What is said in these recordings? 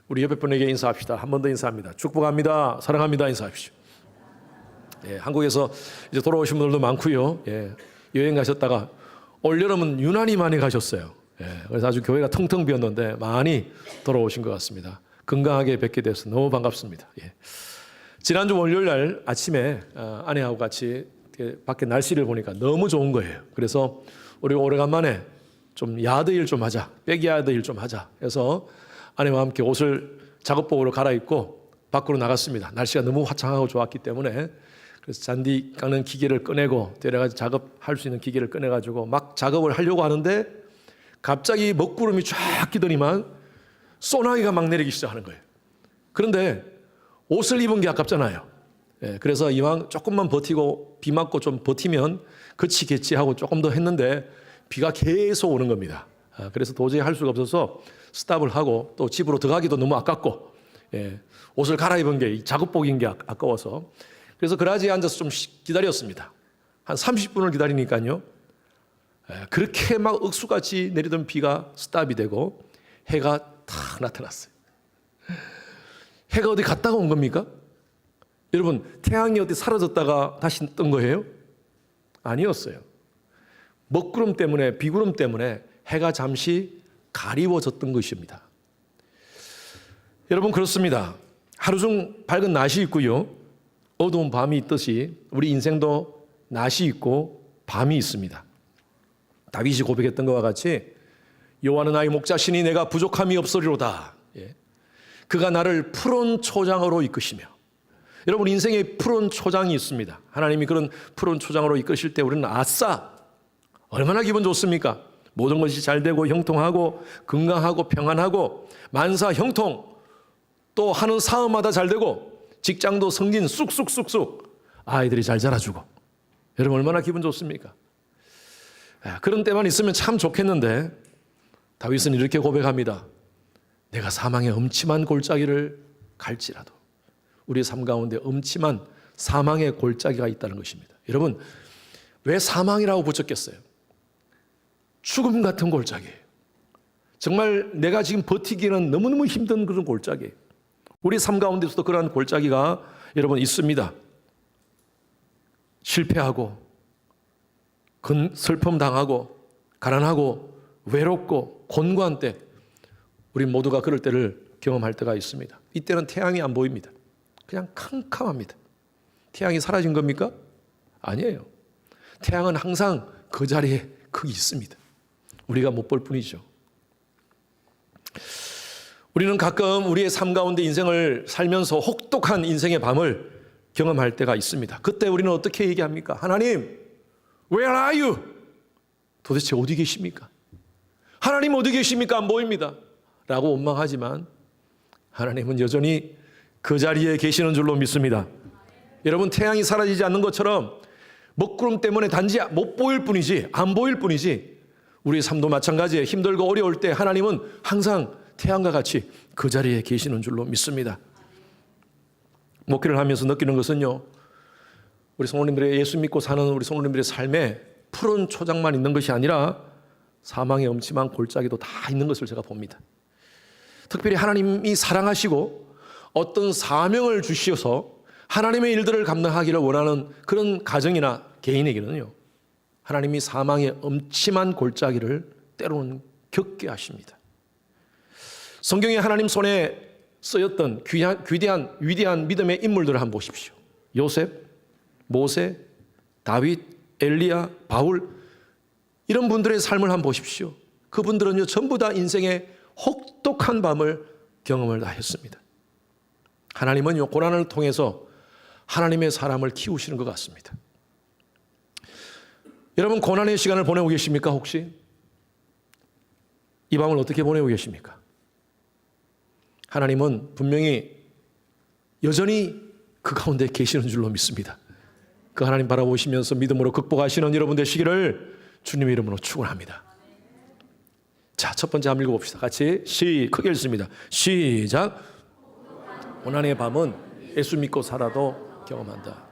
우리 옆에 분에게 인사합시다. 한 번 더 인사합니다. 축복합니다. 사랑합니다. 인사합시오. 예, 한국에서 이제 돌아오신 분들도 많고요. 예, 여행 가셨다가 올 여름은 유난히 많이 가셨어요. 예, 그래서 아주 교회가 텅텅 비었는데 많이 돌아오신 것 같습니다. 건강하게 뵙게 돼서 너무 반갑습니다. 예. 지난주 월요일 날 아침에 아내하고 같이 밖에 날씨를 보니까 너무 좋은 거예요. 그래서 우리 오래간만에 좀 야드 일 좀 하자, 백야드 일 좀 하자 해서 아내와 함께 옷을 작업복으로 갈아입고 밖으로 나갔습니다. 날씨가 너무 화창하고 좋았기 때문에. 그래서 잔디 깎는 기계를 꺼내고 데려가서 작업할 수 있는 기계를 꺼내가지고 막 작업을 하려고 하는데 갑자기 먹구름이 쫙 끼더니만 소나기가 막 내리기 시작하는 거예요. 그런데 옷을 입은 게 아깝잖아요. 예, 그래서 이왕 조금만 버티고 비 맞고 좀 버티면 그치겠지 하고 조금 더 했는데 비가 계속 오는 겁니다. 그래서 도저히 할 수가 없어서 스탑을 하고 또 집으로 들어가기도 너무 아깝고, 예, 옷을 갈아입은 게 작업복인 게 아까워서 그래서 그라지에 앉아서 좀 기다렸습니다. 한 30분을 기다리니까요, 그렇게 막 억수같이 내리던 비가 스탑이 되고 해가 탁 나타났어요. 해가 어디 갔다가 온 겁니까? 여러분, 태양이 어디 사라졌다가 다시 뜬 거예요? 아니었어요. 먹구름 때문에, 비구름 때문에 해가 잠시 가리워졌던 것입니다. 여러분, 그렇습니다. 하루 중 밝은 낮이 있고요, 어두운 밤이 있듯이 우리 인생도 낮이 있고 밤이 있습니다. 다윗이 고백했던 것과 같이 여호와는 나의 목자시니 내가 부족함이 없으리로다. 예. 그가 나를 푸른 초장으로 이끄시며. 여러분, 인생에 푸른 초장이 있습니다. 하나님이 그런 푸른 초장으로 이끄실 때 우리는 아싸, 얼마나 기분 좋습니까? 모든 것이 잘 되고 형통하고 건강하고 평안하고 만사 형통, 또 하는 사업마다 잘 되고 직장도 승진 쑥쑥쑥쑥, 아이들이 잘 자라주고. 여러분, 얼마나 기분 좋습니까? 그런 때만 있으면 참 좋겠는데 다윗은 이렇게 고백합니다. 내가 사망의 엄침한 골짜기를 갈지라도. 우리의 삶 가운데 엄침한 사망의 골짜기가 있다는 것입니다. 여러분, 왜 사망이라고 붙였겠어요? 죽음 같은 골짜기예요. 정말 내가 지금 버티기는 너무너무 힘든 그런 골짜기예요. 우리 삶 가운데서도 그러한 골짜기가 여러분 있습니다. 실패하고 슬픔 당하고 가난하고 외롭고 곤고한 때 우리 모두가 그럴 때를 경험할 때가 있습니다. 이때는 태양이 안 보입니다. 그냥 캄캄합니다. 태양이 사라진 겁니까? 아니에요. 태양은 항상 그 자리에 거기 있습니다. 우리가 못 볼 뿐이죠. 우리는 가끔 우리의 삶 가운데 인생을 살면서 혹독한 인생의 밤을 경험할 때가 있습니다. 그때 우리는 어떻게 얘기합니까? 하나님, Where are you? 도대체 어디 계십니까? 하나님 어디 계십니까? 안 보입니다. 라고 원망하지만 하나님은 여전히 그 자리에 계시는 줄로 믿습니다. 여러분, 태양이 사라지지 않는 것처럼 먹구름 때문에 단지 못 보일 뿐이지, 안 보일 뿐이지, 우리의 삶도 마찬가지예요. 힘들고 어려울 때 하나님은 항상 태양과 같이 그 자리에 계시는 줄로 믿습니다. 목회를 하면서 느끼는 것은요, 우리 성도님들의 예수 믿고 사는 우리 성도님들의 삶에 푸른 초장만 있는 것이 아니라 사망의 엄침한 골짜기도 다 있는 것을 제가 봅니다. 특별히 하나님이 사랑하시고 어떤 사명을 주시어서 하나님의 일들을 감당하기를 원하는 그런 가정이나 개인에게는요, 하나님이 사망의 엄침한 골짜기를 때로는 겪게 하십니다. 성경에 하나님 손에 쓰였던 귀대한 위대한 믿음의 인물들을 한번 보십시오. 요셉, 모세, 다윗, 엘리야, 바울, 이런 분들의 삶을 한번 보십시오. 그분들은요, 전부 다 인생의 혹독한 밤을 경험을 다 했습니다. 하나님은요, 고난을 통해서 하나님의 사람을 키우시는 것 같습니다. 여러분, 고난의 시간을 보내고 계십니까? 혹시 이 밤을 어떻게 보내고 계십니까? 하나님은 분명히 여전히 그 가운데 계시는 줄로 믿습니다. 그 하나님 바라보시면서 믿음으로 극복하시는 여러분 되시기를 주님의 이름으로 축원합니다. 자, 첫 번째 한번 읽어봅시다. 같이 크게 읽습니다. 시작. 고난의 밤은 예수 믿고 살아도 경험한다.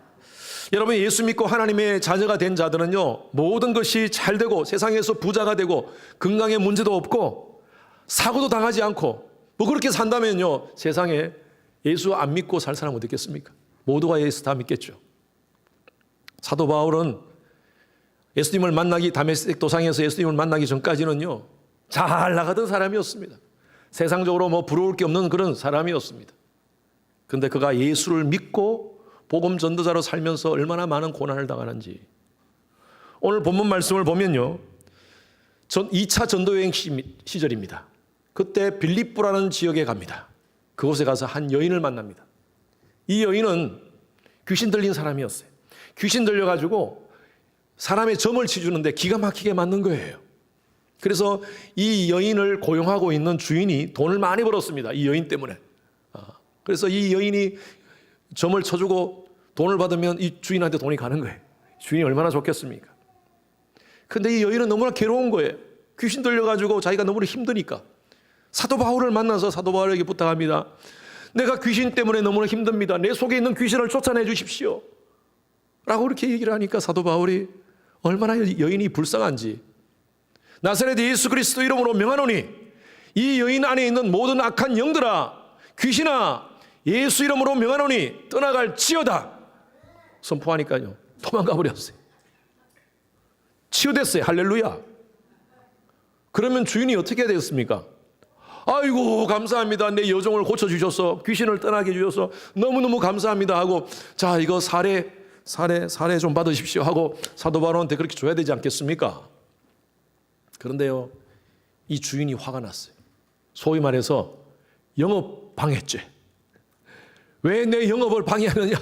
여러분, 예수 믿고 하나님의 자녀가 된 자들은요, 모든 것이 잘 되고 세상에서 부자가 되고 건강에 문제도 없고 사고도 당하지 않고 뭐 그렇게 산다면요, 세상에 예수 안 믿고 살 사람 어디 있겠습니까? 모두가 예수 다 믿겠죠. 사도 바울은 예수님을 만나기, 다메섹 도상에서 예수님을 만나기 전까지는요, 잘 나가던 사람이었습니다. 세상적으로 뭐 부러울 게 없는 그런 사람이었습니다. 그런데 그가 예수를 믿고 복음 전도자로 살면서 얼마나 많은 고난을 당하는지, 오늘 본문 말씀을 보면요, 2차 전도여행 시절입니다. 그때 빌립보라는 지역에 갑니다. 그곳에 가서 한 여인을 만납니다. 이 여인은 귀신 들린 사람이었어요. 귀신 들려가지고 사람의 점을 치주는데 기가 막히게 맞는 거예요. 그래서 이 여인을 고용하고 있는 주인이 돈을 많이 벌었습니다. 이 여인 때문에. 그래서 이 여인이 점을 쳐주고 돈을 받으면 이 주인한테 돈이 가는 거예요. 주인이 얼마나 좋겠습니까? 근데 이 여인은 너무나 괴로운 거예요. 귀신 들려가지고 자기가 너무나 힘드니까 사도 바울을 만나서 사도 바울에게 부탁합니다. 내가 귀신 때문에 너무나 힘듭니다. 내 속에 있는 귀신을 쫓아내 주십시오 라고 그렇게 얘기를 하니까 사도 바울이 얼마나 여인이 불쌍한지, 나사렛 예수 그리스도 이름으로 명하노니 이 여인 안에 있는 모든 악한 영들아, 귀신아, 예수 이름으로 명하노니 떠나갈지어다 선포하니까요, 도망가 버렸어요. 치유됐어요. 할렐루야. 그러면 주인이 어떻게 되었습니까? 아이고 감사합니다. 내 여종을 고쳐주셔서 귀신을 떠나게 해주셔서 너무너무 감사합니다 하고, 자 이거 사례 좀 받으십시오 하고 사도 바울한테 그렇게 줘야 되지 않겠습니까? 그런데요, 이 주인이 화가 났어요. 소위 말해서 영업 방해죄. 왜 내 영업을 방해하느냐?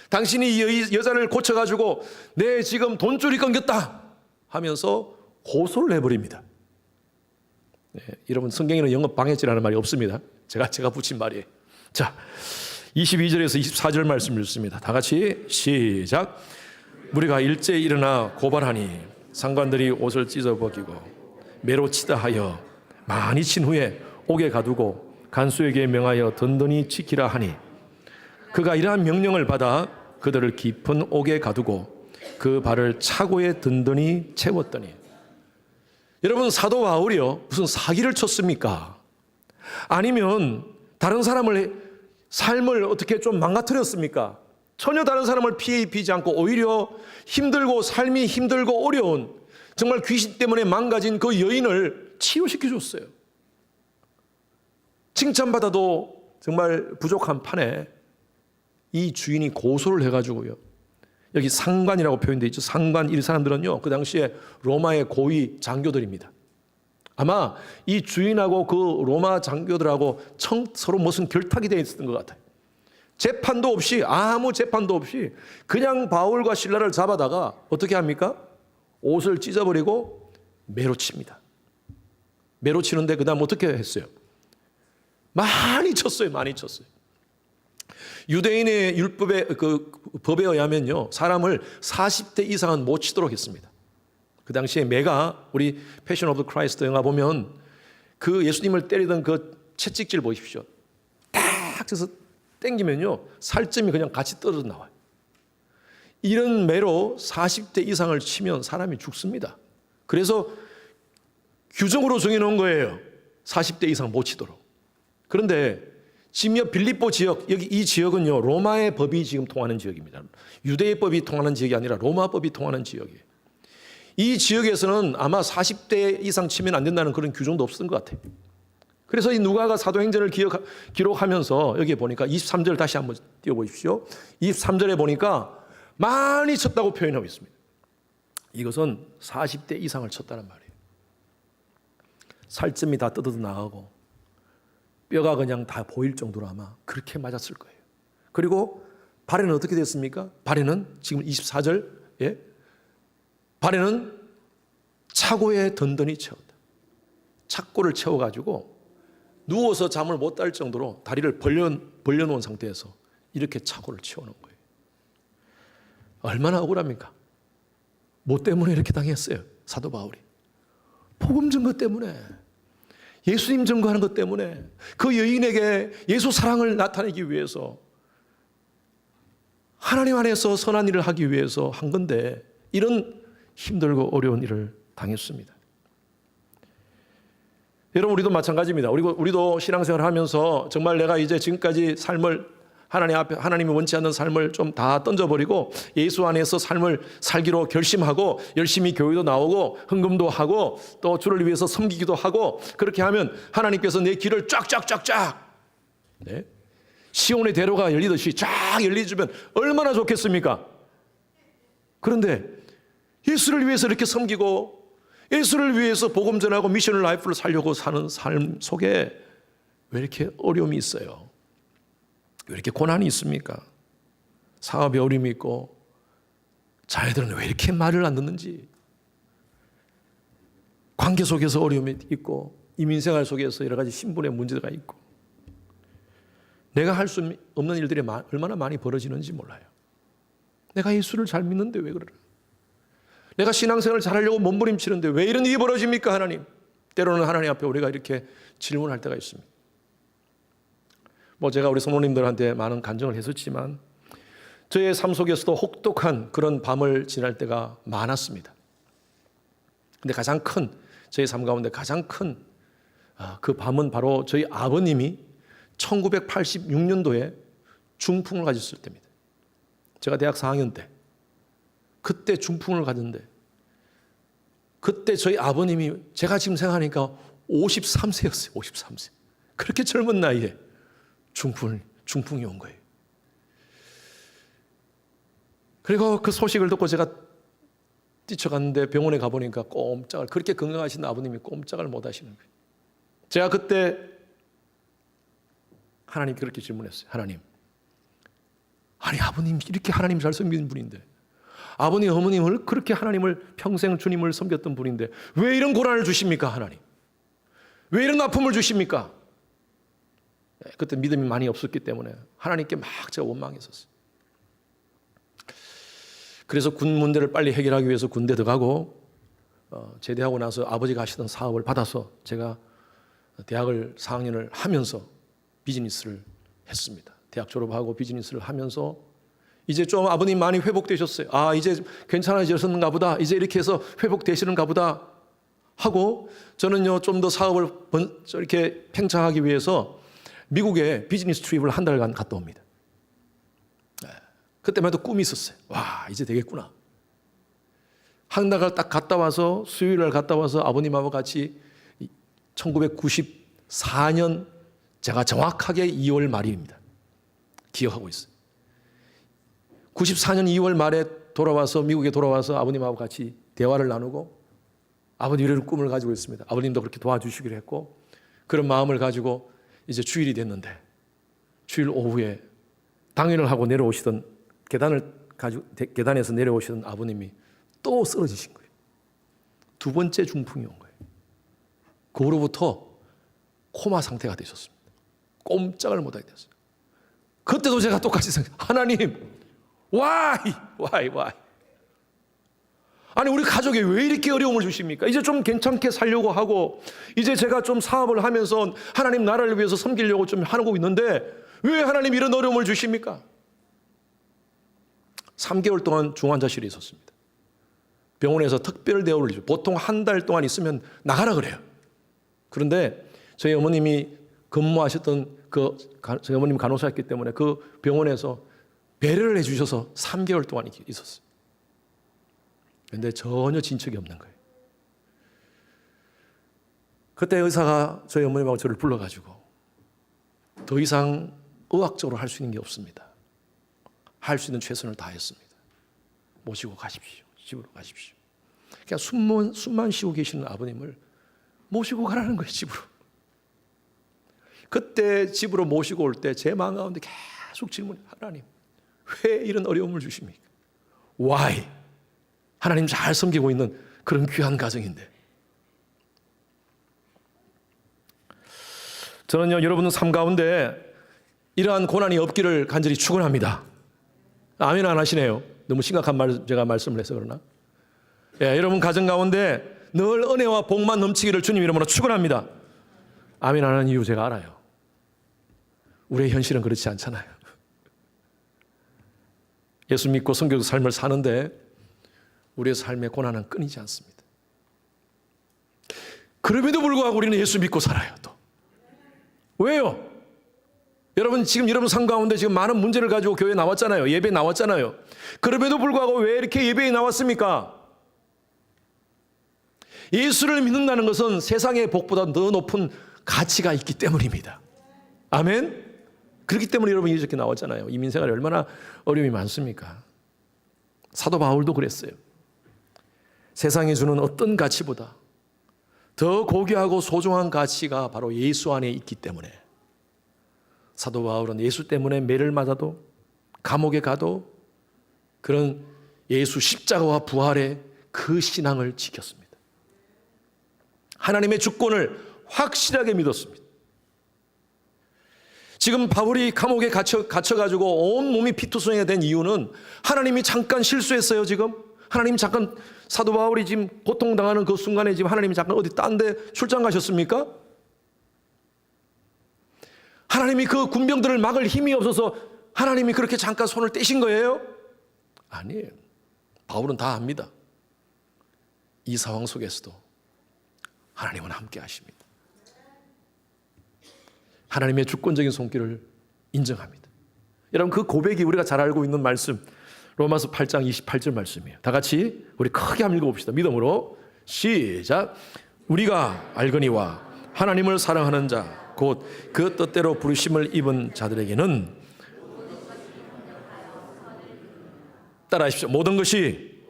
당신이 이 여자를 고쳐가지고 내 지금 돈줄이 끊겼다 하면서 고소를 해버립니다. 네, 여러분 성경에는 영업 방해죄라는 말이 없습니다. 제가 붙인 말이에요. 자, 22절에서 24절 말씀 읽습니다. 다 같이 시작. 우리가 일제히 일어나 고발하니 상관들이 옷을 찢어 벗기고 매로 치다 하여 많이 친 후에 옥에 가두고 간수에게 명하여 든든히 지키라 하니, 그가 이러한 명령을 받아 그들을 깊은 옥에 가두고 그 발을 차고에 든든히 채웠더니. 여러분, 사도 바울이요 무슨 사기를 쳤습니까? 아니면 다른 사람을 삶을 어떻게 좀 망가뜨렸습니까? 전혀 다른 사람을 피해 입히지 않고 오히려 힘들고 삶이 힘들고 어려운, 정말 귀신 때문에 망가진 그 여인을 치유시켜 줬어요. 칭찬받아도 정말 부족한 판에 이 주인이 고소를 해가지고요, 여기 상관이라고 표현되어 있죠. 상관, 이 사람들은요 그 당시에 로마의 고위 장교들입니다. 아마 이 주인하고 그 로마 장교들하고 서로 무슨 결탁이 되어 있었던 것 같아요. 재판도 없이, 아무 재판도 없이 그냥 바울과 실라를 잡아다가 어떻게 합니까? 옷을 찢어버리고 매로 칩니다. 매로 치는데 그 다음 어떻게 했어요? 많이 쳤어요. 많이 쳤어요. 유대인의 율법의 그 법에 의하면요, 사람을 40대 이상은 못 치도록 했습니다. 그 당시에 매가, 우리 패션 오브 크라이스트 영화 보면 그 예수님을 때리던 그 채찍질 보십시오. 딱 쳐서 땡기면요 살점이 그냥 같이 떨어져 나와요. 이런 매로 40대 이상을 치면 사람이 죽습니다. 그래서 규정으로 정해놓은 거예요. 40대 이상 못 치도록. 그런데 지금 빌립보 지역, 여기 이 지역은요 로마의 법이 지금 통하는 지역입니다. 유대의 법이 통하는 지역이 아니라 로마 법이 통하는 지역이에요. 이 지역에서는 아마 40대 이상 치면 안 된다는 그런 규정도 없었던 것 같아요. 그래서 이 누가가 사도행전을 기록하면서 여기에 보니까 23절 다시 한번 띄워보십시오. 23절에 보니까 많이 쳤다고 표현하고 있습니다. 이것은 40대 이상을 쳤다는 말이에요. 살점이 다 뜯어져 나가고 뼈가 그냥 다 보일 정도로 아마 그렇게 맞았을 거예요. 그리고 발에는 어떻게 됐습니까? 발에는 지금 24절, 발에는 차고에 든든히 채웠다. 착고를 채워가지고 누워서 잠을 못 잘 정도로 다리를 벌려놓은 상태에서 이렇게 차고를 채워놓은 거예요. 얼마나 억울합니까? 뭐 때문에 이렇게 당했어요? 사도 바울이 복음 증거 때문에, 예수님 증거하는 것 때문에, 그 여인에게 예수 사랑을 나타내기 위해서, 하나님 안에서 선한 일을 하기 위해서 한 건데 이런 힘들고 어려운 일을 당했습니다. 여러분, 우리도 마찬가지입니다. 우리도 신앙생활을 하면서 정말 내가 이제 지금까지 삶을 하나님 앞에, 하나님이 원치 않는 삶을 좀 다 던져버리고 예수 안에서 삶을 살기로 결심하고 열심히 교회도 나오고 헌금도 하고 또 주를 위해서 섬기기도 하고, 그렇게 하면 하나님께서 내 길을 쫙쫙쫙쫙, 네, 시온의 대로가 열리듯이 쫙 열려주면 얼마나 좋겠습니까? 그런데 예수를 위해서 이렇게 섬기고 예수를 위해서 복음 전하고 미션 라이프를 살려고 사는 삶 속에 왜 이렇게 어려움이 있어요? 왜 이렇게 고난이 있습니까? 사업에 어려움이 있고 자녀들은 왜 이렇게 말을 안 듣는지, 관계 속에서 어려움이 있고 이민생활 속에서 여러 가지 신분의 문제가 있고 내가 할 수 없는 일들이 얼마나 많이 벌어지는지 몰라요. 내가 예수를 잘 믿는데 왜 그래? 내가 신앙생활을 잘하려고 몸부림치는데 왜 이런 일이 벌어집니까, 하나님? 때로는 하나님 앞에 우리가 이렇게 질문할 때가 있습니다. 제가 우리 사모님들한테 많은 간증을 했었지만 저의 삶 속에서도 혹독한 그런 밤을 지날 때가 많았습니다. 근데 저희 삶 가운데 가장 큰 그 밤은 바로 저희 아버님이 1986년도에 중풍을 가졌을 때입니다. 제가 대학 4학년 때 그때 중풍을 가졌는데, 그때 저희 아버님이 제가 지금 생각하니까 53세였어요. 53세. 그렇게 젊은 나이에 중풍이 온 거예요. 그리고 그 소식을 듣고 제가 뛰쳐갔는데 병원에 가보니까 그렇게 건강하신 아버님이 꼼짝을 못 하시는 거예요. 제가 그때 하나님께 그렇게 질문했어요. 하나님, 아니 아버님 이렇게 하나님 잘 섬기는 분인데, 아버님 어머님을 그렇게 하나님을 평생 주님을 섬겼던 분인데 왜 이런 고난을 주십니까? 하나님, 왜 이런 아픔을 주십니까? 그때 믿음이 많이 없었기 때문에 하나님께 막 제가 원망했었어요. 그래서 군 문제를 빨리 해결하기 위해서 군대 들어가고 제대하고 나서 아버지가 하시던 사업을 받아서 제가 대학을 4학년을 하면서 비즈니스를 했습니다. 대학 졸업하고 비즈니스를 하면서 이제 좀 아버님 많이 회복되셨어요. 이제 괜찮아지셨는가 보다. 이제 이렇게 해서 회복되시는가 보다 하고, 저는요 좀 더 사업을 이렇게 팽창하기 위해서 미국에 비즈니스 트립을 한 달간 갔다 옵니다. 그때만 해도 꿈이 있었어요. 이제 되겠구나. 한 달을 딱 갔다 와서 수요일날 갔다 와서 아버님하고 같이 1994년 제가 정확하게 2월 말입니다. 기억하고 있어요. 94년 2월 말에 미국에 돌아와서 아버님하고 같이 대화를 나누고, 아버님 이런 꿈을 가지고 있습니다. 아버님도 그렇게 도와주시기로 했고, 그런 마음을 가지고 이제 주일이 됐는데, 주일 오후에 당연을 하고 내려오시던 계단에서 내려오시던 아버님이 또 쓰러지신 거예요. 두 번째 중풍이 온 거예요. 그 후로부터 코마 상태가 되셨습니다. 꼼짝을 못하게 됐어요. 그때도 제가 똑같이 생각해요. 하나님, why? 아니 우리 가족에 왜 이렇게 어려움을 주십니까? 이제 좀 괜찮게 살려고 하고, 이제 제가 좀 사업을 하면서 하나님 나라를 위해서 섬기려고 좀 하고 있는데 왜 하나님 이런 어려움을 주십니까? 3개월 동안 중환자실에 있었습니다. 병원에서 특별 대우를 주죠. 보통 한 달 동안 있으면 나가라 그래요. 그런데 저희 어머님이 근무하셨던 저희 어머님 간호사였기 때문에 그 병원에서 배려를 해주셔서 3개월 동안 있었어요. 그런데 전혀 진척이 없는 거예요. 그때 의사가 저희 어머님하고 저를 불러가지고 더 이상 의학적으로 할 수 있는 게 없습니다. 할 수 있는 최선을 다했습니다. 모시고 가십시오. 집으로 가십시오. 그냥 숨만 쉬고 계시는 아버님을 모시고 가라는 거예요, 집으로. 그때 집으로 모시고 올 때 제 마음 가운데 계속 질문해요. 하나님, 왜 이런 어려움을 주십니까? Why? 하나님 잘 섬기고 있는 그런 귀한 가정인데. 저는요, 여러분 삶 가운데 이러한 고난이 없기를 간절히 축원합니다. 아멘 안 하시네요. 너무 심각한 제가 말씀을 해서 그러나. 여러분 가정 가운데 늘 은혜와 복만 넘치기를 주님 이름으로 축원합니다. 아멘 안 하는 이유 제가 알아요. 우리의 현실은 그렇지 않잖아요. 예수 믿고 성경 삶을 사는데 우리의 삶의 고난은 끊이지 않습니다. 그럼에도 불구하고 우리는 예수 믿고 살아요. 또 왜요? 여러분 지금 여러분 삶 가운데 지금 많은 문제를 가지고 교회에 나왔잖아요. 예배에 나왔잖아요. 그럼에도 불구하고 왜 이렇게 예배에 나왔습니까? 예수를 믿는다는 것은 세상의 복보다 더 높은 가치가 있기 때문입니다. 아멘? 그렇기 때문에 여러분이 이렇게 나왔잖아요. 이민생활에 얼마나 어려움이 많습니까? 사도 바울도 그랬어요. 세상이 주는 어떤 가치보다 더 고귀하고 소중한 가치가 바로 예수 안에 있기 때문에 사도 바울은 예수 때문에 매를 맞아도 감옥에 가도 그런 예수 십자가와 부활의 그 신앙을 지켰습니다. 하나님의 주권을 확실하게 믿었습니다. 지금 바울이 감옥에 갇혀가지고 온 몸이 피투성이가 된 이유는 하나님이 잠깐 실수했어요. 지금 하나님 잠깐 사도 바울이 지금 고통당하는 그 순간에 지금 하나님이 잠깐 어디 딴 데 출장 가셨습니까? 하나님이 그 군병들을 막을 힘이 없어서 하나님이 그렇게 잠깐 손을 떼신 거예요? 아니에요. 바울은 다 압니다. 이 상황 속에서도 하나님은 함께 하십니다. 하나님의 주권적인 손길을 인정합니다. 여러분 그 고백이 우리가 잘 알고 있는 말씀 로마서 8장 28절 말씀이에요. 다 같이 우리 크게 한번 읽어봅시다. 믿음으로 시작. 우리가 알거니와 하나님을 사랑하는 자 곧 그 뜻대로 부르심을 입은 자들에게는 따라하십시오. 모든 것이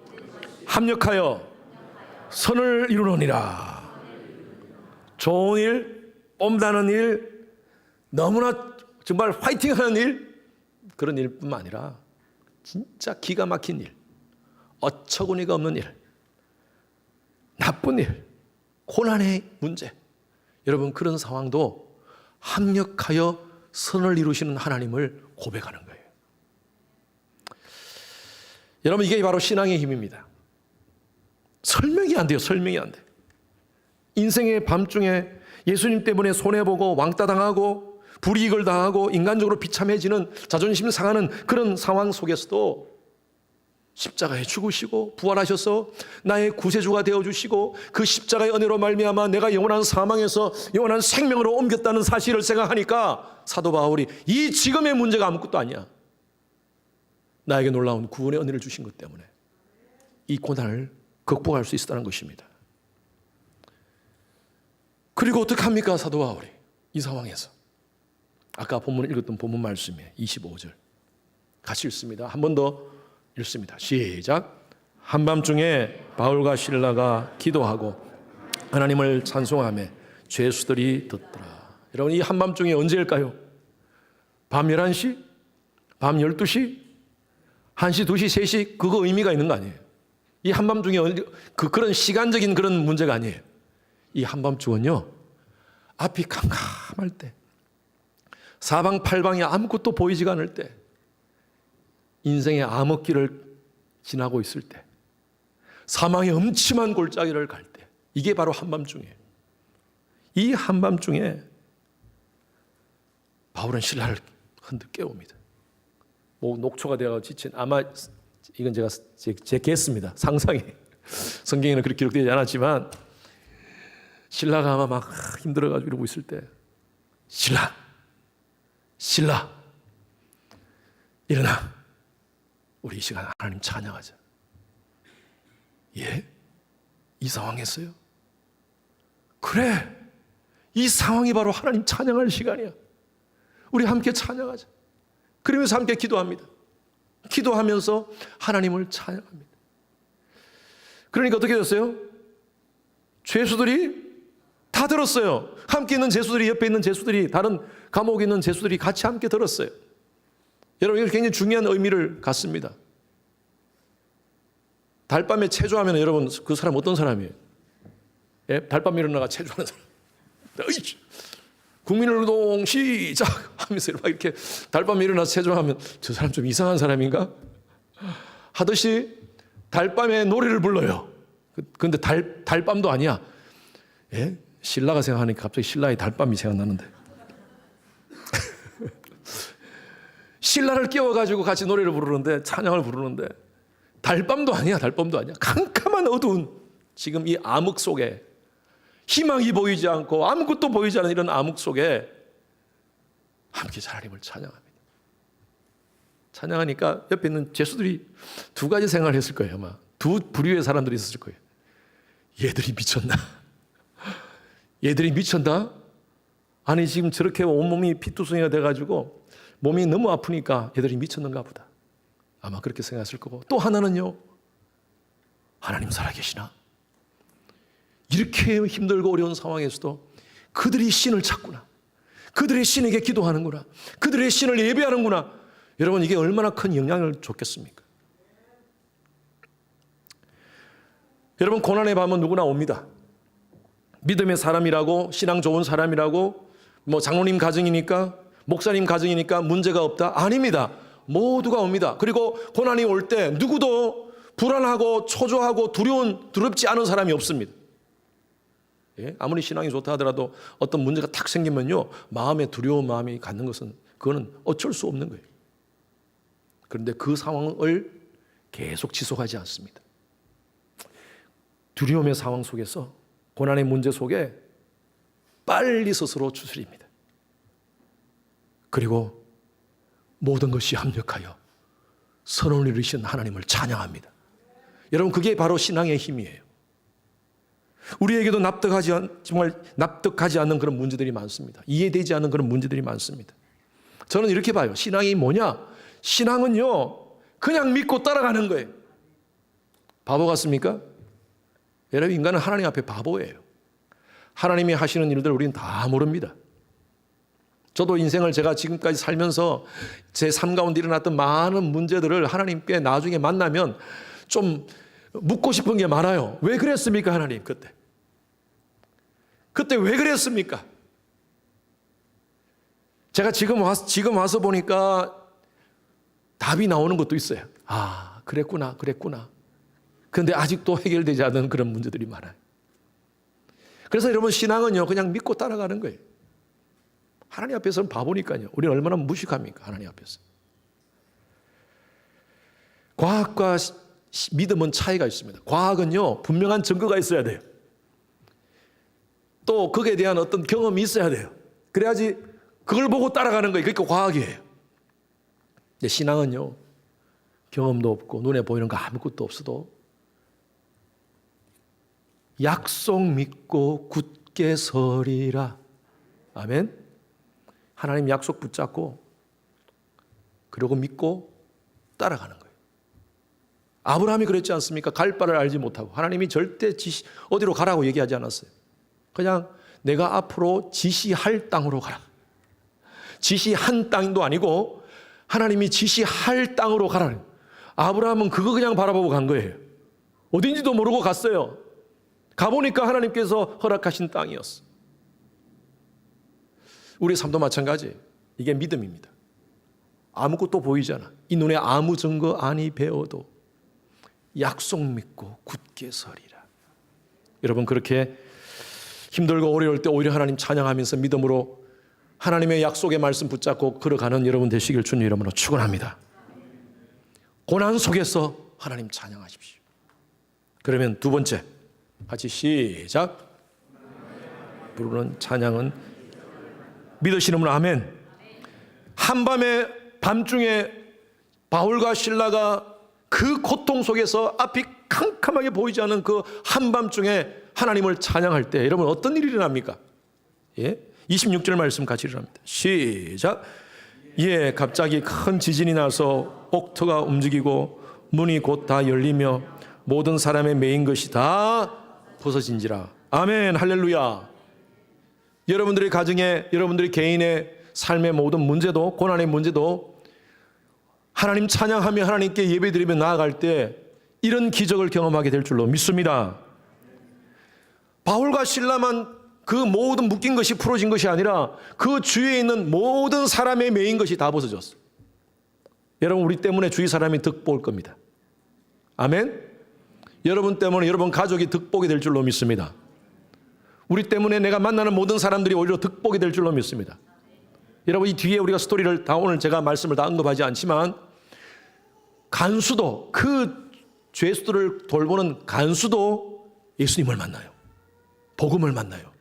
합력하여 선을 이루느니라. 좋은 일, 뽐나는 일, 너무나 정말 화이팅하는 일, 그런 일뿐만 아니라 진짜 기가 막힌 일, 어처구니가 없는 일, 나쁜 일, 고난의 문제, 여러분 그런 상황도 합력하여 선을 이루시는 하나님을 고백하는 거예요. 여러분 이게 바로 신앙의 힘입니다. 설명이 안 돼요. 설명이 안 돼. 인생의 밤중에 예수님 때문에 손해보고 왕따 당하고 불이익을 당하고 인간적으로 비참해지는 자존심 상하는 그런 상황 속에서도 십자가에 죽으시고 부활하셔서 나의 구세주가 되어주시고 그 십자가의 은혜로 말미암아 내가 영원한 사망에서 영원한 생명으로 옮겼다는 사실을 생각하니까 사도 바울이 이 지금의 문제가 아무것도 아니야. 나에게 놀라운 구원의 은혜를 주신 것 때문에 이 고난을 극복할 수 있었다는 것입니다. 그리고 어떻게 합니까? 사도 바울이 이 상황에서 아까 본문을 읽었던 본문 말씀에 25절 같이 읽습니다. 한 번 더 읽습니다. 시작. 한밤중에 바울과 실라가 기도하고 하나님을 찬송하며 죄수들이 듣더라. 여러분 이 한밤중에 언제일까요? 밤 11시? 밤 12시? 1시, 2시, 3시? 그거 의미가 있는 거 아니에요. 이 한밤중에 그런 시간적인 그런 문제가 아니에요. 이 한밤중은요 앞이 캄캄할 때 사방팔방이 아무것도 보이지가 않을 때 인생의 암흑길을 지나고 있을 때 사망의 음침한 골짜기를 갈 때 이게 바로 한밤중이에요. 이 한밤중에 바울은 신라를 흔들 깨웁니다. 뭐 녹초가 되어 지친 아마 이건 제가 제 개수입니다. 상상이 성경에는 그렇게 기록되지 않았지만 신라가 아마 막 힘들어가지고 이러고 있을 때 신라 일어나 우리 이 시간 하나님 찬양하자. 예? 이 상황에서요? 그래 이 상황이 바로 하나님 찬양할 시간이야. 우리 함께 찬양하자. 그러면서 함께 기도합니다. 기도하면서 하나님을 찬양합니다. 그러니까 어떻게 됐어요? 죄수들이 다 들었어요. 함께 있는 죄수들이 옆에 있는 죄수들이 다른 감옥에 있는 죄수들이 같이 함께 들었어요. 여러분 이거 굉장히 중요한 의미를 갖습니다. 달밤에 체조하면 여러분 그 사람 어떤 사람이에요? 예? 달밤에 일어나가 체조하는 사람. 국민운동 시작 하면서 막 이렇게 달밤에 일어나서 체조하면 저 사람 좀 이상한 사람인가? 하듯이 달밤에 노래를 불러요. 그런데 달밤도 아니야. 예? 신라가 생각하니까 갑자기 신라의 달밤이 생각나는데. 신라를 깨워가지고 같이 노래를 부르는데 찬양을 부르는데 달밤도 아니야. 달밤도 아니야. 캄캄한 어두운 지금 이 암흑 속에 희망이 보이지 않고 아무것도 보이지 않는 이런 암흑 속에 함께 하나님을 찬양합니다. 찬양하니까 옆에 있는 죄수들이 두 가지 생각을 했을 거예요. 아마 두 부류의 사람들이 있었을 거예요. 얘들이 미쳤나? 얘들이 미쳤나? 아니 지금 저렇게 온몸이 피투성이가 돼가지고 몸이 너무 아프니까 얘들이 미쳤는가 보다. 아마 그렇게 생각했을 거고, 또 하나는요, 하나님 살아계시나? 이렇게 힘들고 어려운 상황에서도 그들이 신을 찾구나, 그들의 신에게 기도하는구나, 그들의 신을 예배하는구나. 여러분, 이게 얼마나 큰 영향을 줬겠습니까? 여러분, 고난의 밤은 누구나 옵니다. 믿음의 사람이라고, 신앙 좋은 사람이라고, 장로님 가정이니까, 목사님 가정이니까 문제가 없다? 아닙니다. 모두가 옵니다. 그리고 고난이 올 때 누구도 불안하고 초조하고 두렵지 않은 사람이 없습니다. 예? 아무리 신앙이 좋다 하더라도 어떤 문제가 탁 생기면요, 마음에 두려운 마음이 갖는 것은 그거는 어쩔 수 없는 거예요. 그런데 그 상황을 계속 지속하지 않습니다. 두려움의 상황 속에서, 고난의 문제 속에 빨리 스스로 추스립니다. 그리고 모든 것이 합력하여 선을 이루신 하나님을 찬양합니다. 여러분, 그게 바로 신앙의 힘이에요. 우리에게도 정말 납득하지 않는 그런 문제들이 많습니다. 이해되지 않는 그런 문제들이 많습니다. 저는 이렇게 봐요. 신앙이 뭐냐? 신앙은요, 그냥 믿고 따라가는 거예요. 바보 같습니까? 여러분, 인간은 하나님 앞에 바보예요. 하나님이 하시는 일들 우리는 다 모릅니다. 저도 인생을 제가 지금까지 살면서 제 삶 가운데 일어났던 많은 문제들을 하나님께 나중에 만나면 좀 묻고 싶은 게 많아요. 왜 그랬습니까, 하나님? 그때 왜 그랬습니까? 제가 지금 와서 보니까 답이 나오는 것도 있어요. 아, 그랬구나. 그런데 아직도 해결되지 않은 그런 문제들이 많아요. 그래서 여러분, 신앙은요, 그냥 믿고 따라가는 거예요. 하나님 앞에서는 바보니까요. 우리는 얼마나 무식합니까, 하나님 앞에서. 과학과 믿음은 차이가 있습니다. 과학은요, 분명한 증거가 있어야 돼요. 또 거기에 대한 어떤 경험이 있어야 돼요. 그래야지 그걸 보고 따라가는 거예요. 그러니까 과학이에요. 근데 신앙은요, 경험도 없고 눈에 보이는 거 아무것도 없어도 약속 믿고 굳게 서리라. 아멘. 하나님 약속 붙잡고 그리고 믿고 따라가는 거예요. 아브라함이 그랬지 않습니까? 갈 바를 알지 못하고 하나님이 절대 어디로 가라고 얘기하지 않았어요. 그냥 내가 앞으로 지시할 땅으로 가라. 지시한 땅도 아니고 하나님이 지시할 땅으로 가라는. 아브라함은 그거 그냥 바라보고 간 거예요. 어딘지도 모르고 갔어요. 가보니까 하나님께서 허락하신 땅이었어. 우리 삶도 마찬가지예요. 이게 믿음입니다. 아무것도 보이지 않아. 이 눈에 아무 증거 아니 배워도 약속 믿고 굳게 서리라. 여러분, 그렇게 힘들고 어려울 때 오히려 하나님 찬양하면서 믿음으로 하나님의 약속의 말씀 붙잡고 걸어가는 여러분 되시길 주님 이름으로 축원합니다. 고난 속에서 하나님 찬양하십시오. 그러면 두 번째, 같이 시작. 부르는 찬양은 믿으시는 분 아멘. 밤중에 바울과 실라가 그 고통 속에서 앞이 캄캄하게 보이지 않는 그 한밤중에 하나님을 찬양할 때 여러분 어떤 일이 일어납니까? 예? 26절 말씀 같이 일어납니다. 시작. 예, 갑자기 큰 지진이 나서 옥토가 움직이고 문이 곧 다 열리며 모든 사람의 매인 것이 다 부서진지라. 아멘. 할렐루야. 여러분들의 가정에, 여러분들의 개인의 삶의 모든 문제도, 고난의 문제도 하나님 찬양하며 하나님께 예배드리며 나아갈 때 이런 기적을 경험하게 될 줄로 믿습니다. 바울과 실라만 그 모든 묶인 것이 풀어진 것이 아니라 그 주위에 있는 모든 사람의 매인 것이 다 벗어졌어요. 여러분, 우리 때문에 주위 사람이 득볼 겁니다. 아멘. 여러분 때문에 여러분 가족이 득복이 될 줄로 믿습니다. 우리 때문에 내가 만나는 모든 사람들이 오히려 득복이 될 줄로 믿습니다. 여러분, 이 뒤에 우리가 스토리를 다 오늘 제가 말씀을 다 언급하지 않지만 간수도, 그 죄수들을 돌보는 간수도 예수님을 만나요. 복음을 만나요.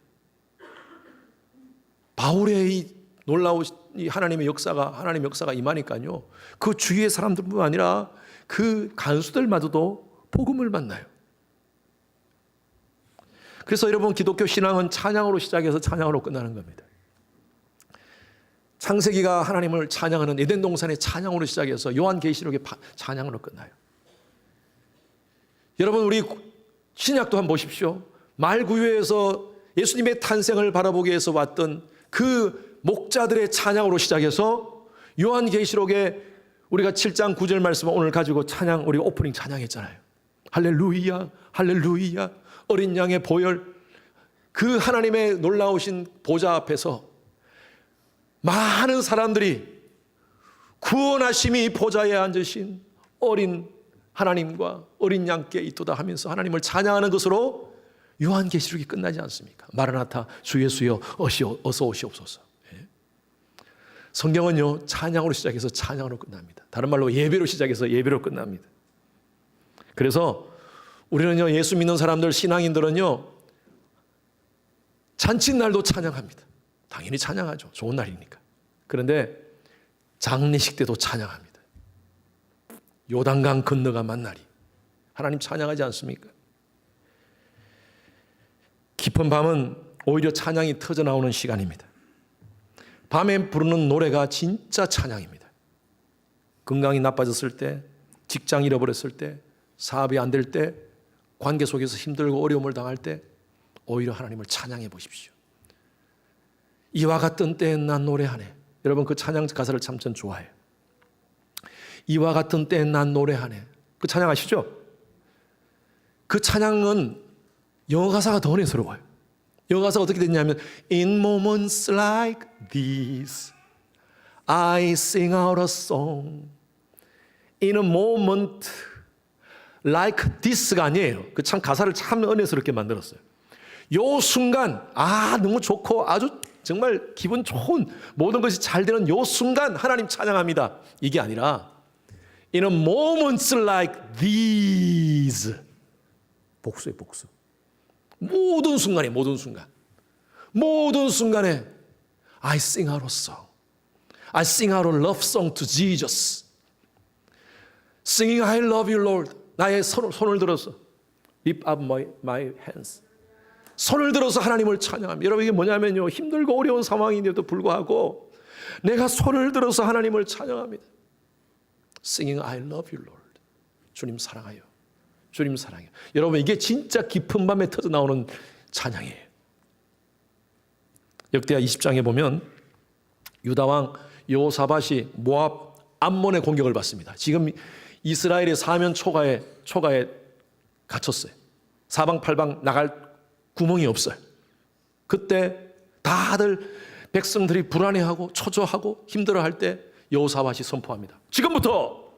바울의 이 놀라운 이 하나님의 역사가 임하니까요. 그 주위의 사람들뿐만 아니라 그 간수들마저도 복음을 만나요. 그래서 여러분, 기독교 신앙은 찬양으로 시작해서 찬양으로 끝나는 겁니다. 창세기가 하나님을 찬양하는 에덴 동산의 찬양으로 시작해서 요한계시록의 찬양으로 끝나요. 여러분, 우리 신약도 한번 보십시오. 말구유에서 예수님의 탄생을 바라보기 위해서 왔던 그 목자들의 찬양으로 시작해서 요한계시록에 우리가 7장 9절 말씀을 오늘 가지고 찬양, 우리가 오프닝 찬양했잖아요. 할렐루야, 할렐루야, 어린 양의 보혈, 그 하나님의 놀라우신 보좌 앞에서 많은 사람들이 구원하심이 보좌에 앉으신 어린 하나님과 어린 양께 있도다 하면서 하나님을 찬양하는 것으로 요한계시록이 끝나지 않습니까? 마라나타, 주 예수여 어서 오시옵소서. 성경은요, 찬양으로 시작해서 찬양으로 끝납니다. 다른 말로 예배로 시작해서 예배로 끝납니다. 그래서 우리는요, 예수 믿는 사람들, 신앙인들은요, 잔칫날도 찬양합니다. 당연히 찬양하죠. 좋은 날이니까. 그런데 장례식 때도 찬양합니다. 요단강 건너가 만날이 하나님 찬양하지 않습니까? 깊은 밤은 오히려 찬양이 터져 나오는 시간입니다. 밤에 부르는 노래가 진짜 찬양입니다. 건강이 나빠졌을 때, 직장 잃어버렸을 때, 사업이 안 될 때, 관계 속에서 힘들고 어려움을 당할 때 오히려 하나님을 찬양해 보십시오. 이와 같은 때엔 난 노래하네. 여러분, 그 찬양 가사를 참 전 좋아해요. 이와 같은 때엔 난 노래하네. 그 찬양 아시죠? 그 찬양은 영어 가사가 더 은혜스러워요. 영어 가사가 어떻게 됐냐면 In moments like these I sing out a song. In a moment like this가 아니에요. 그 참 가사를 참 은혜스럽게 만들었어요. 요 순간 너무 좋고 아주 정말 기분 좋은 모든 것이 잘 되는 요 순간 하나님 찬양합니다. 이게 아니라 In a moments like these. 복수예요, 복수. 모든 순간에 I sing out a song. I sing out a love song to Jesus. Singing I love you Lord. 나의 손을 들어서 Lift up my hands. 손을 들어서 하나님을 찬양합니다. 여러분, 이게 뭐냐면요, 힘들고 어려운 상황인데도 불구하고 내가 손을 들어서 하나님을 찬양합니다. Singing I love you Lord. 주님 사랑해요. 주님 사랑해요. 여러분, 이게 진짜 깊은 밤에 터져 나오는 찬양이에요. 역대하 20장에 보면 유다왕 여호사밧이 모압 암몬의 공격을 받습니다. 지금 이스라엘의 사면 초가에 갇혔어요. 사방팔방 나갈 구멍이 없어요. 그때 다들 백성들이 불안해하고 초조하고 힘들어할 때 여호사밧이 선포합니다. 지금부터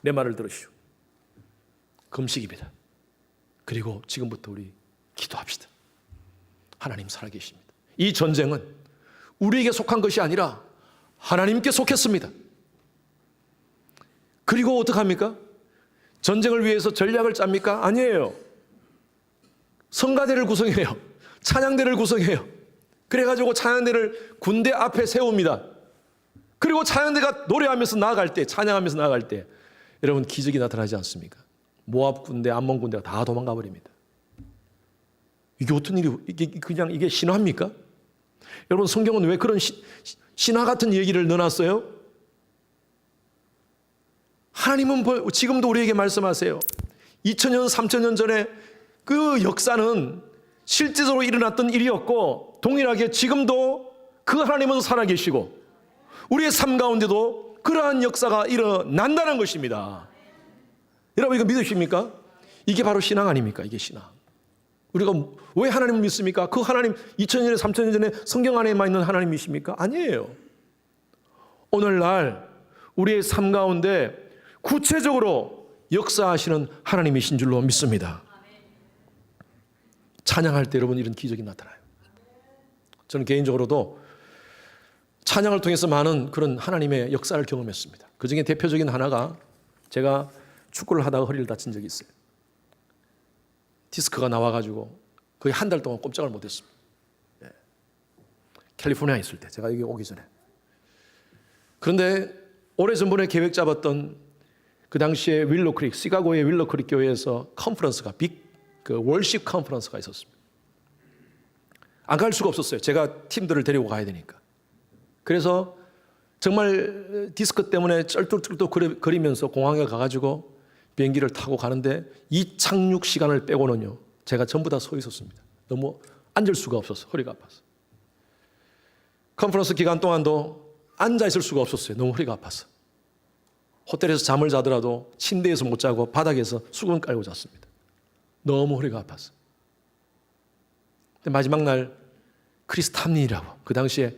내 말을 들으시오. 금식입니다. 그리고 지금부터 우리 기도합시다. 하나님 살아계십니다. 이 전쟁은 우리에게 속한 것이 아니라 하나님께 속했습니다. 그리고 어떡합니까? 전쟁을 위해서 전략을 짭니까? 아니에요. 성가대를 구성해요. 찬양대를 구성해요. 그래가지고 찬양대를 군대 앞에 세웁니다. 그리고 찬양대가 노래하면서 나아갈 때, 찬양하면서 나아갈 때 여러분, 기적이 나타나지 않습니까? 모압 군대, 암몬 군대가 다 도망가 버립니다. 이게 어떤 일이, 이게 신화입니까? 여러분, 성경은 왜 그런 신화 같은 얘기를 넣어놨어요? 하나님은 지금도 우리에게 말씀하세요. 2000년, 3000년 전에 그 역사는 실제적으로 일어났던 일이었고 동일하게 지금도 그 하나님은 살아계시고 우리의 삶 가운데도 그러한 역사가 일어난다는 것입니다. 여러분, 이거 믿으십니까? 이게 바로 신앙 아닙니까? 이게 신앙. 우리가 왜 하나님을 믿습니까? 그 하나님 2000년, 3000년 전에 성경 안에만 있는 하나님이십니까? 아니에요. 오늘날 우리의 삶 가운데 구체적으로 역사하시는 하나님이신 줄로 믿습니다. 찬양할 때 여러분, 이런 기적이 나타나요. 저는 개인적으로도 찬양을 통해서 많은 그런 하나님의 역사를 경험했습니다. 그 중에 대표적인 하나가 제가 축구를 하다가 허리를 다친 적이 있어요. 디스크가 나와가지고 거의 한 달 동안 꼼짝을 못했습니다. 캘리포니아에 있을 때, 제가 여기 오기 전에. 그런데 오래전번에 계획 잡았던 그 당시에 윌로크릭, 시카고의 윌로크릭 교회에서 컨퍼런스가 그 월십 컨퍼런스가 있었습니다. 안 갈 수가 없었어요. 제가 팀들을 데리고 가야 되니까. 그래서 정말 디스크 때문에 쩔뚝쩔뚝 거리면서 공항에 가가지고 비행기를 타고 가는데 이 착륙 시간을 빼고는요, 제가 전부 다 서 있었습니다. 너무 앉을 수가 없었어요. 허리가 아파서. 컨퍼런스 기간 동안도 앉아 있을 수가 없었어요. 너무 허리가 아파서. 호텔에서 잠을 자더라도 침대에서 못 자고 바닥에서 수건 깔고 잤습니다. 너무 허리가 아파서. 근데 마지막 날 크리스 탐린이라고, 그 당시에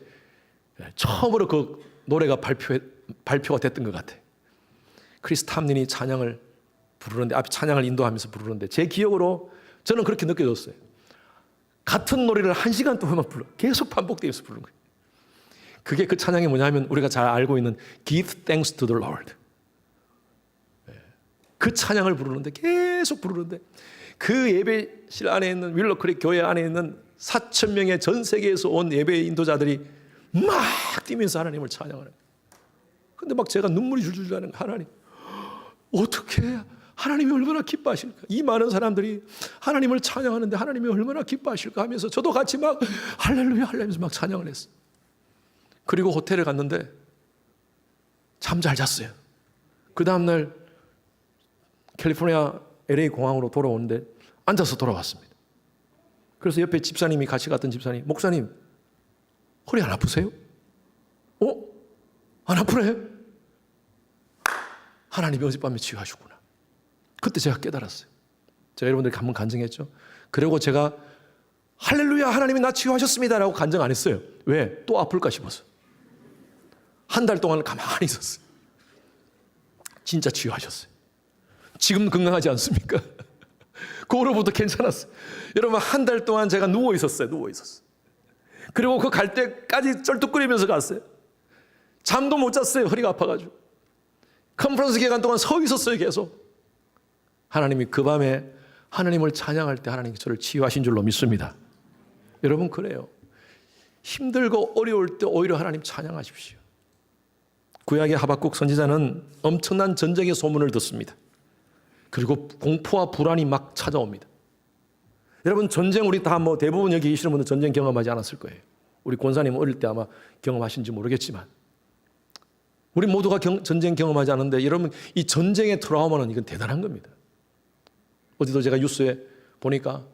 처음으로 그 노래가 발표가 됐던 것 같아요. 크리스 탐린이 찬양을 부르는데, 앞에 찬양을 인도하면서 부르는데 제 기억으로 저는 그렇게 느껴졌어요. 같은 노래를 1시간 동안 계속 반복되어서 부르는 거예요. 그게 그 찬양이 뭐냐면 우리가 잘 알고 있는 Give thanks to the Lord. 그 찬양을 부르는데, 계속 부르는데, 그 예배실 안에 있는 윌로크릭 교회 안에 있는 4,000명의 전 세계에서 온 예배 인도자들이 막 뛰면서 하나님을 찬양하는 거예요. 근데 막 제가 눈물이 줄줄 나는 거예요. 하나님, 어떻게 하나님이 얼마나 기뻐하실까? 이 많은 사람들이 하나님을 찬양하는데 하나님이 얼마나 기뻐하실까 하면서 저도 같이 막 할렐루야 하면서 막 찬양을 했어요. 그리고 호텔에 갔는데 잠 잘 잤어요. 그 다음날 캘리포니아 LA 공항으로 돌아오는데 앉아서 돌아왔습니다. 그래서 옆에 집사님이, 같이 갔던 집사님, 목사님 허리 안 아프세요? 안 아프네? 하나님이 어젯밤에 치유하셨구나. 그때 제가 깨달았어요. 제가 여러분들께 한번 간증했죠. 그리고 제가 할렐루야 하나님이 나 치유하셨습니다 라고 간증 안 했어요. 왜? 또 아플까 싶어서. 한 달 동안 가만히 있었어요. 진짜 치유하셨어요. 지금 건강하지 않습니까? 그 후로부터 괜찮았어요. 여러분, 한 달 동안 제가 누워 있었어요. 그리고 그 갈 때까지 쩔뚝거리면서 갔어요. 잠도 못 잤어요. 허리가 아파가지고. 컨퍼런스 기간 동안 서 있었어요. 계속. 하나님이 그 밤에 하나님을 찬양할 때 하나님이 저를 치유하신 줄로 믿습니다. 여러분, 그래요. 힘들고 어려울 때 오히려 하나님 찬양하십시오. 구약의 하박국 선지자는 엄청난 전쟁의 소문을 듣습니다. 그리고 공포와 불안이 막 찾아옵니다. 여러분, 전쟁 우리 다 대부분 여기 계시는 분들 전쟁 경험하지 않았을 거예요. 우리 권사님 어릴 때 아마 경험하신지 모르겠지만 우리 모두가 전쟁 경험하지 않는데, 여러분, 이 전쟁의 트라우마는 이건 대단한 겁니다. 어제도 제가 뉴스에 보니까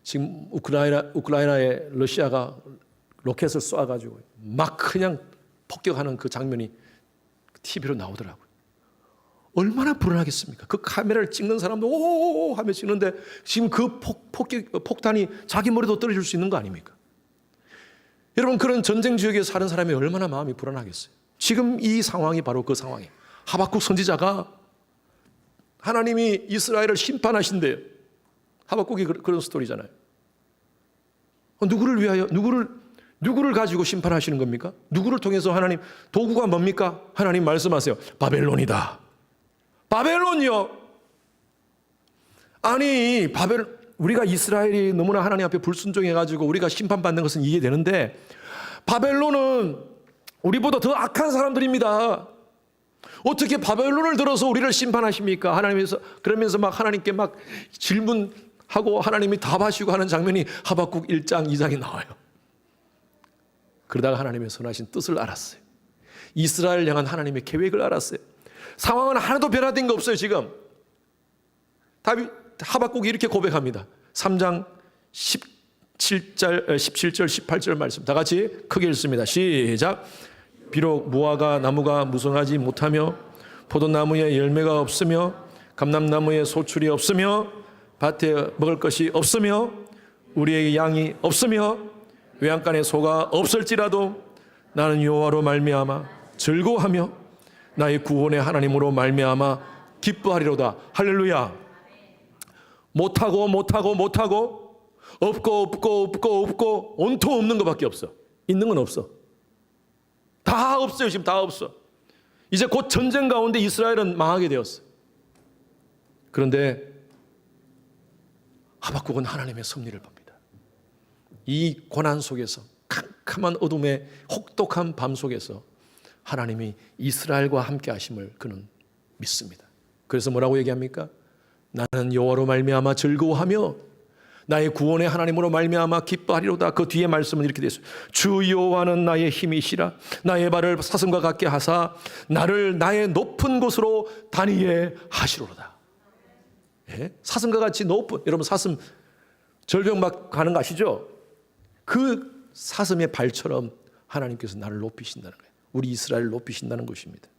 지금 우크라이나에 러시아가 로켓을 쏴가지고 막 그냥 폭격하는 그 장면이 TV로 나오더라고요. 얼마나 불안하겠습니까? 그 카메라를 찍는 사람도 오오오 하며 찍는데 지금 그 폭탄이 자기 머리도 떨어질 수 있는 거 아닙니까? 여러분, 그런 전쟁 지역에 사는 사람이 얼마나 마음이 불안하겠어요? 지금 이 상황이 바로 그 상황이에요. 하박국 선지자가 하나님이 이스라엘을 심판하신대요. 하박국이 그런 스토리잖아요. 누구를 위하여, 누구를 가지고 심판하시는 겁니까? 누구를 통해서 하나님, 도구가 뭡니까? 하나님 말씀하세요. 바벨론이다. 바벨론이요. 아니, 우리가 이스라엘이 너무나 하나님 앞에 불순종해가지고 우리가 심판받는 것은 이해되는데, 바벨론은 우리보다 더 악한 사람들입니다. 어떻게 바벨론을 들어서 우리를 심판하십니까? 하나님께서 그러면서 막 하나님께 막 질문하고 하나님이 답하시고 하는 장면이 하박국 1장 2장에 나와요. 그러다가 하나님의 선하신 뜻을 알았어요. 이스라엘 향한 하나님의 계획을 알았어요. 상황은 하나도 변화된 거 없어요. 지금 하박국이 이렇게 고백합니다. 3장 17절 18절 말씀 다 같이 크게 읽습니다. 시작. 비록 무화과 나무가 무성하지 못하며 포도나무에 열매가 없으며 감람나무에 소출이 없으며 밭에 먹을 것이 없으며 우리에게 양이 없으며 외양간에 소가 없을지라도 나는 여호와로 말미암아 즐거워하며 나의 구원의 하나님으로 말미암아 기뻐하리로다. 할렐루야. 못하고 없고 온통 없는 것밖에 없어. 있는 건 없어. 다 없어요. 지금 다 없어. 이제 곧 전쟁 가운데 이스라엘은 망하게 되었어. 그런데 하박국은 하나님의 섭리를 봅니다. 이 고난 속에서, 캄캄한 어둠의 혹독한 밤 속에서 하나님이 이스라엘과 함께 하심을 그는 믿습니다. 그래서 뭐라고 얘기합니까? 나는 여호와로 말미암아 즐거워하며 나의 구원의 하나님으로 말미암아 기뻐하리로다. 그 뒤에 말씀은 이렇게 되어 있어요. 주 여호와는 나의 힘이시라. 나의 발을 사슴과 같게 하사 나를 나의 높은 곳으로 다니게 하시로다. 예? 사슴과 같이 높은, 여러분 사슴 절벽 가는 거 아시죠? 그 사슴의 발처럼 하나님께서 나를 높이신다는 거예요. 우리 이스라엘을 높이신다는 것입니다.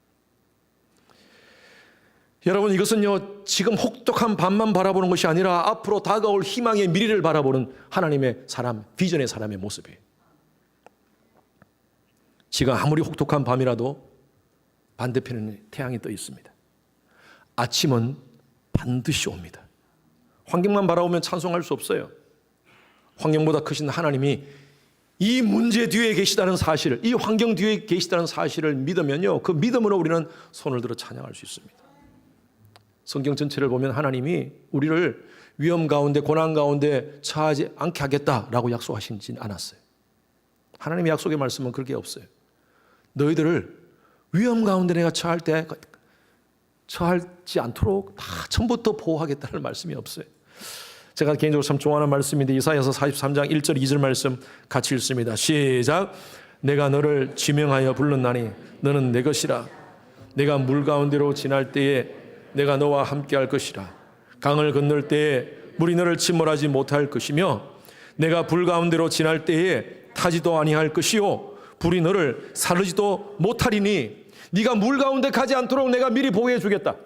여러분, 이것은요 지금 혹독한 밤만 바라보는 것이 아니라 앞으로 다가올 희망의 미래를 바라보는 하나님의 사람, 비전의 사람의 모습이에요. 지금 아무리 혹독한 밤이라도 반대편에는 태양이 떠 있습니다. 아침은 반드시 옵니다. 환경만 바라보면 찬송할 수 없어요. 환경보다 크신 하나님이 이 문제 뒤에 계시다는 사실을, 이 환경 뒤에 계시다는 사실을 믿으면요, 그 믿음으로 우리는 손을 들어 찬양할 수 있습니다. 성경 전체를 보면 하나님이 우리를 위험 가운데, 고난 가운데 처하지 않게 하겠다라고 약속하시진 않았어요. 하나님의 약속의 말씀은 그렇게 없어요. 너희들을 위험 가운데 내가 처하지 않도록 다 처음부터 보호하겠다는 말씀이 없어요. 제가 개인적으로 참 좋아하는 말씀인데 이사야서 43장 1절 2절 말씀 같이 읽습니다. 시작. 내가 너를 지명하여 불렀나니 너는 내 것이라. 내가 물 가운데로 지날 때에 내가 너와 함께 할 것이라. 강을 건널 때에 물이 너를 침몰하지 못할 것이며 내가 불 가운데로 지날 때에 타지도 아니할 것이요 불이 너를 사르지도 못하리니 네가 물 가운데 가지 않도록 내가 미리 보호해 주겠다.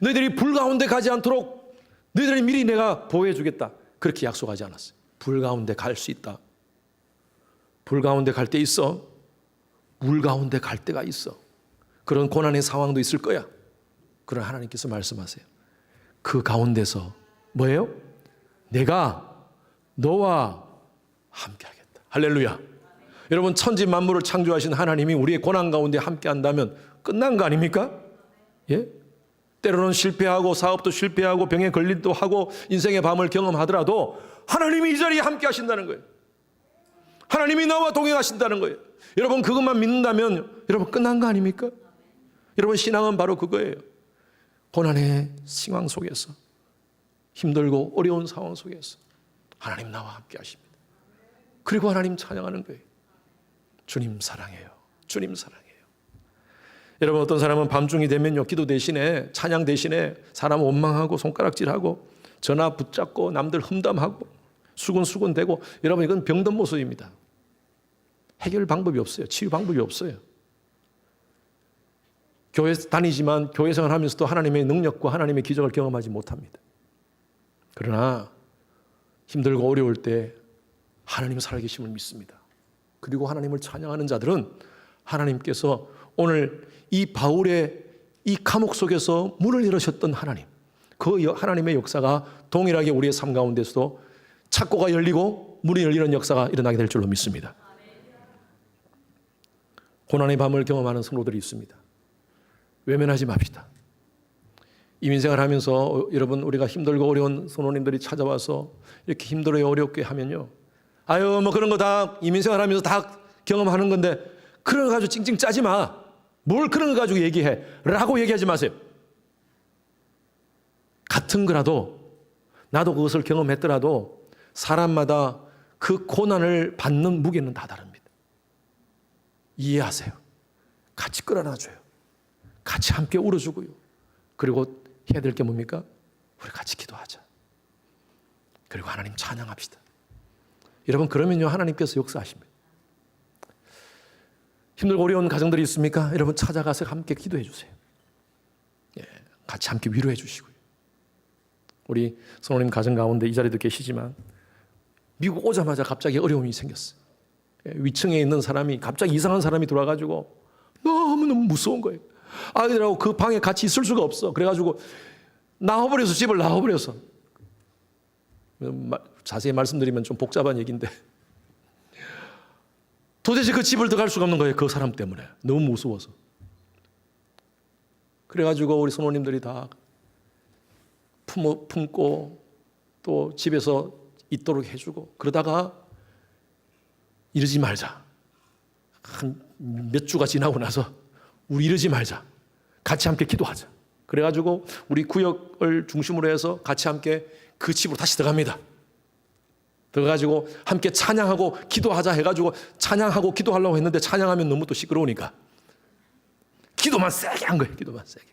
너희들이 불 가운데 가지 않도록 너희들이 미리 내가 보호해 주겠다. 그렇게 약속하지 않았어요. 불 가운데 갈 수 있다. 불 가운데 갈 때 있어. 물 가운데 갈 때가 있어. 그런 고난의 상황도 있을 거야. 그런 하나님께서 말씀하세요. 그 가운데서 뭐예요? 내가 너와 함께 하겠다. 할렐루야. 여러분, 천지 만물을 창조하신 하나님이 우리의 고난 가운데 함께 한다면 끝난 거 아닙니까? 예? 때로는 실패하고 사업도 실패하고 병에 걸리기도 하고 인생의 밤을 경험하더라도 하나님이 이 자리에 함께 하신다는 거예요. 하나님이 나와 동행하신다는 거예요. 여러분, 그것만 믿는다면 여러분 끝난 거 아닙니까? 여러분, 신앙은 바로 그거예요. 고난의 상황 속에서, 힘들고 어려운 상황 속에서 하나님 나와 함께 하십니다. 그리고 하나님 찬양하는 거예요. 주님 사랑해요. 주님 사랑해요. 여러분, 어떤 사람은 밤중이 되면요, 기도 대신에, 찬양 대신에 사람 원망하고 손가락질하고 전화 붙잡고 남들 험담하고 수군수군대고, 여러분, 이건 병든 모습입니다. 해결 방법이 없어요. 치유 방법이 없어요. 교회 다니지만 교회 생활하면서도 하나님의 능력과 하나님의 기적을 경험하지 못합니다. 그러나 힘들고 어려울 때 하나님 살아계심을 믿습니다. 그리고 하나님을 찬양하는 자들은 하나님께서 오늘 이 바울의 이 감옥 속에서 문을 열으셨던 하나님, 그 하나님의 역사가 동일하게 우리의 삶 가운데서도 창고가 열리고 문이 열리는 역사가 일어나게 될 줄로 믿습니다. 고난의 밤을 경험하는 성도들이 있습니다. 외면하지 맙시다. 이민생활 하면서 여러분, 우리가 힘들고 어려운 성도님들이 찾아와서 이렇게 힘들어요, 어렵게 하면요, 아유 뭐 그런 거 다 이민생활 하면서 다 경험하는 건데 그런 거 가지고 찡찡 짜지 마. 뭘 그런 거 가지고 얘기해 라고 얘기하지 마세요. 같은 거라도, 나도 그것을 경험했더라도 사람마다 그 고난을 받는 무게는 다 다릅니다. 이해하세요. 같이 끌어놔줘요. 같이 함께 울어주고요. 그리고 해야 될 게 뭡니까? 우리 같이 기도하자. 그리고 하나님 찬양합시다. 여러분, 그러면요 하나님께서 역사하십니다. 힘들고 어려운 가정들이 있습니까? 여러분, 찾아가서 함께 기도해 주세요. 예, 같이 함께 위로해 주시고요. 우리 성도님 가정 가운데 이 자리도 계시지만 미국 오자마자 갑자기 어려움이 생겼어요. 예, 위층에 있는 사람이 갑자기 이상한 사람이 들어와가지고 너무너무 무서운 거예요. 아이들하고 그 방에 같이 있을 수가 없어. 그래가지고 나와버려서, 집을 나와버려서. 자세히 말씀드리면 좀 복잡한 얘기인데 도대체 그 집을 들어갈 수가 없는 거예요. 그 사람 때문에. 너무 무서워서. 그래가지고 우리 성도님들이 다 품고 또 집에서 있도록 해주고, 그러다가 이러지 말자. 한 몇 주가 지나고 나서 우리 이러지 말자. 같이 함께 기도하자. 그래가지고 우리 구역을 중심으로 해서 같이 함께 그 집으로 다시 들어갑니다. 들어가지고 함께 찬양하고 기도하자 해가지고 찬양하고 기도하려고 했는데 찬양하면 너무 또 시끄러우니까 기도만 세게 한 거예요. 기도만 세게.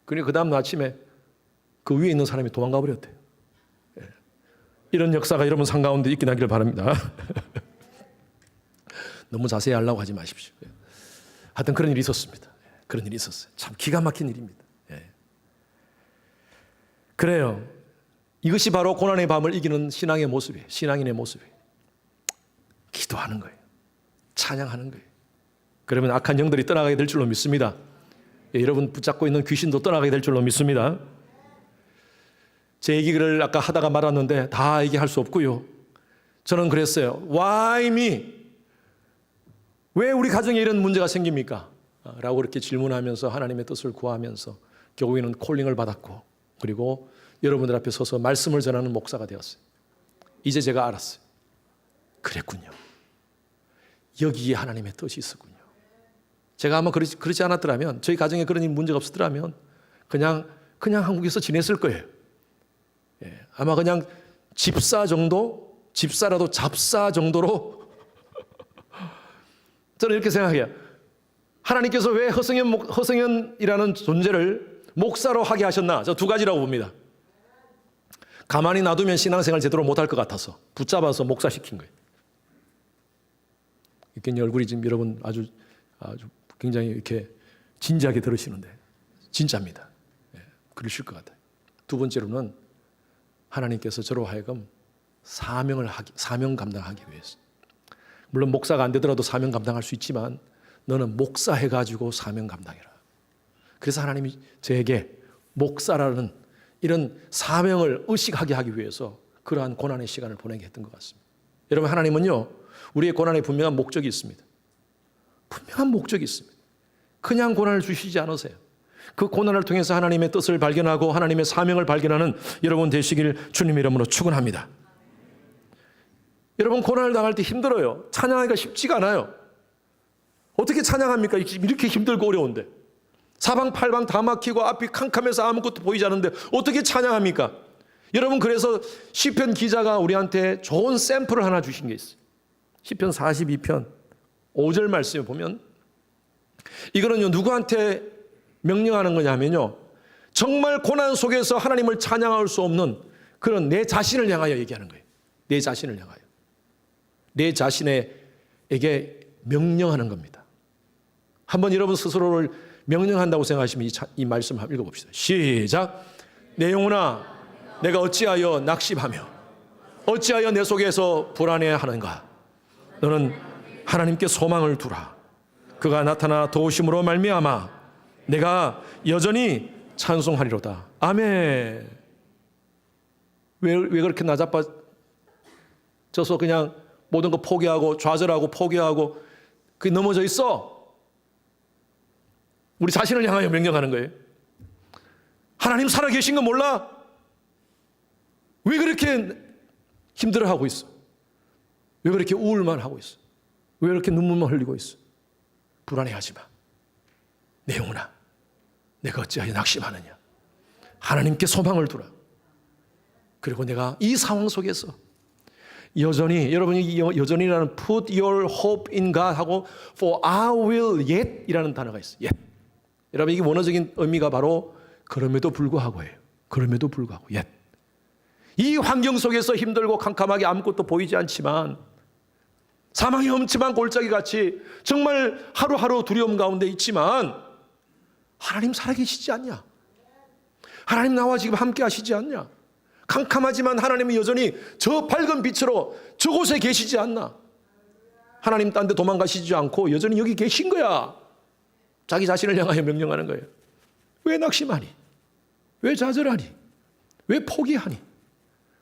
그리고 그 다음 아침에 그 위에 있는 사람이 도망가 버렸대요. 이런 역사가 여러분 삶 가운데 있긴 하기를 바랍니다. 너무 자세히 하려고 하지 마십시오. 하여튼 그런 일이 있었습니다. 그런 일이 있었어요. 참 기가 막힌 일입니다. 그래요. 이것이 바로 고난의 밤을 이기는 신앙의 모습이에요. 신앙인의 모습이에요. 기도하는 거예요. 찬양하는 거예요. 그러면 악한 영들이 떠나가게 될 줄로 믿습니다. 여러분 붙잡고 있는 귀신도 떠나가게 될 줄로 믿습니다. 제 얘기를 아까 하다가 말았는데 다 얘기할 수 없고요. 저는 그랬어요. Why me? 왜 우리 가정에 이런 문제가 생깁니까? 라고 그렇게 질문하면서 하나님의 뜻을 구하면서 결국에는 콜링을 받았고, 그리고 여러분들 앞에 서서 말씀을 전하는 목사가 되었어요. 이제 제가 알았어요. 그랬군요. 여기에 하나님의 뜻이 있었군요. 제가 아마 그렇지 않았더라면, 저희 가정에 그런 문제가 없었더라면 그냥 한국에서 지냈을 거예요. 아마 그냥 집사 정도, 집사라도 잡사 정도로 저는 이렇게 생각해요. 하나님께서 왜 허성현이라는 존재를 목사로 하게 하셨나? 저 두 가지라고 봅니다. 가만히 놔두면 신앙생활 제대로 못할 것 같아서 붙잡아서 목사시킨 거예요. 이렇게 얼굴이 지금 여러분 아주 굉장히 이렇게 진지하게 들으시는데 진짜입니다. 그러실 것 같아요. 두 번째로는 하나님께서 저로 하여금 사명 감당하기 위해서. 물론 목사가 안 되더라도 사명 감당할 수 있지만 너는 목사해가지고 사명 감당해라. 그래서 하나님이 저에게 목사라는 이런 사명을 의식하게 하기 위해서 그러한 고난의 시간을 보내게 했던 것 같습니다. 여러분, 하나님은요, 우리의 고난에 분명한 목적이 있습니다. 분명한 목적이 있습니다. 그냥 고난을 주시지 않으세요. 그 고난을 통해서 하나님의 뜻을 발견하고 하나님의 사명을 발견하는 여러분 되시길 주님 이름으로 축원합니다. 여러분, 고난을 당할 때 힘들어요. 찬양하기가 쉽지가 않아요. 어떻게 찬양합니까? 이렇게 힘들고 어려운데. 사방팔방 다 막히고 앞이 캄캄해서 아무것도 보이지 않는데 어떻게 찬양합니까? 여러분, 그래서 시편 기자가 우리한테 좋은 샘플을 하나 주신 게 있어요. 시편 42편 5절 말씀에 보면 이거는요, 누구한테 명령하는 거냐면요, 정말 고난 속에서 하나님을 찬양할 수 없는 그런 내 자신을 향하여 얘기하는 거예요. 내 자신을 향하여. 내 자신에게 명령하는 겁니다. 한번 여러분 스스로를 명령한다고 생각하시면 이 말씀 한번 읽어봅시다. 시작. 내 영혼아, 내가 어찌하여 낙심하며 어찌하여 내 속에서 불안해하는가? 너는 하나님께 소망을 두라. 그가 나타나 도우심으로 말미암아 내가 여전히 찬송하리로다. 아멘. 왜 그렇게 나자빠져서 그냥 모든 거 포기하고 좌절하고 포기하고 그 넘어져 있어? 우리 자신을 향하여 명령하는 거예요. 하나님 살아계신 거 몰라? 왜 그렇게 힘들어하고 있어? 왜 그렇게 우울만 하고 있어? 왜 그렇게 눈물만 흘리고 있어? 불안해하지 마. 내 영혼아, 내가 어찌하여 낙심하느냐? 하나님께 소망을 두라. 그리고 내가 이 상황 속에서 여전히, 여러분이 여전히라는 put your hope in God 하고 for I will yet 이라는 단어가 있어요. yet. 여러분, 이게 원어적인 의미가 바로 그럼에도 불구하고예요. 그럼에도 불구하고 yet. 이 환경 속에서 힘들고 캄캄하게 아무것도 보이지 않지만 사망의 엄침한 골짜기 같이 정말 하루하루 두려움 가운데 있지만 하나님 살아계시지 않냐? 하나님 나와 지금 함께 하시지 않냐? 캄캄하지만 하나님은 여전히 저 밝은 빛으로 저곳에 계시지 않나? 하나님 딴 데 도망가시지 않고 여전히 여기 계신 거야. 자기 자신을 향하여 명령하는 거예요. 왜 낙심하니? 왜 좌절하니? 왜 포기하니?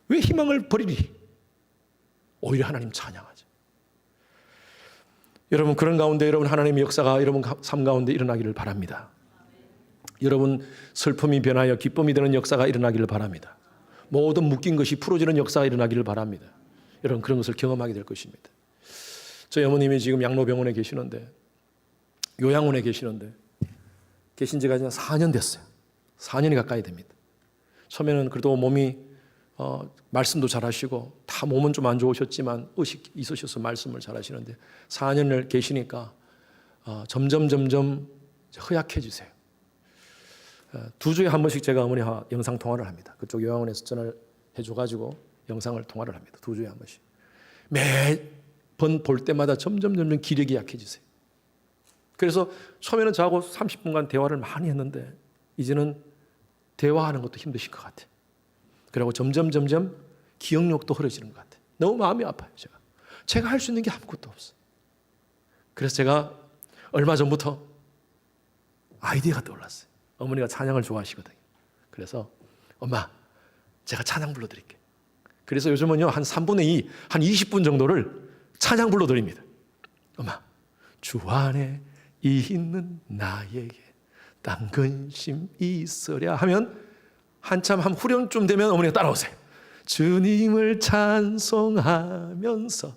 왜 희망을 버리니? 오히려 하나님 찬양하죠. 여러분, 그런 가운데 여러분 하나님의 역사가 여러분 삶 가운데 일어나기를 바랍니다. 여러분 슬픔이 변하여 기쁨이 되는 역사가 일어나기를 바랍니다. 모든 묶인 것이 풀어지는 역사가 일어나기를 바랍니다. 여러분 그런 것을 경험하게 될 것입니다. 저희 어머님이 지금 양로병원에 계시는데, 요양원에 계시는데 계신 지가 이제 4년 됐어요. 4년이 가까이 됩니다. 처음에는 그래도 몸이 말씀도 잘하시고 다 몸은 좀 안 좋으셨지만 의식 있으셔서 말씀을 잘하시는데 4년을 계시니까 점점 허약해지세요. 2주에 한 번씩 제가 어머니와 영상 통화를 합니다. 그쪽 요양원에서 전화를 해줘가지고 영상을 통화를 합니다. 2주에 한 번씩. 매번 볼 때마다 점점 기력이 약해지세요. 그래서 처음에는 저하고 30분간 대화를 많이 했는데 이제는 대화하는 것도 힘드실 것 같아요. 그리고 점점 기억력도 흐려지는 것 같아요. 너무 마음이 아파요. 제가 할 수 있는 게 아무것도 없어요. 그래서 제가 얼마 전부터 아이디어가 떠올랐어요. 어머니가 찬양을 좋아하시거든요. 그래서 엄마, 제가 찬양 불러드릴게요. 그래서 요즘은요 한 3분의 2, 한 20분 정도를 찬양 불러드립니다. 엄마, 주 안에 있는 나에게 딴 근심 있으랴 하면 한참 한 후렴쯤 되면 어머니가 따라오세요. 주님을 찬송하면서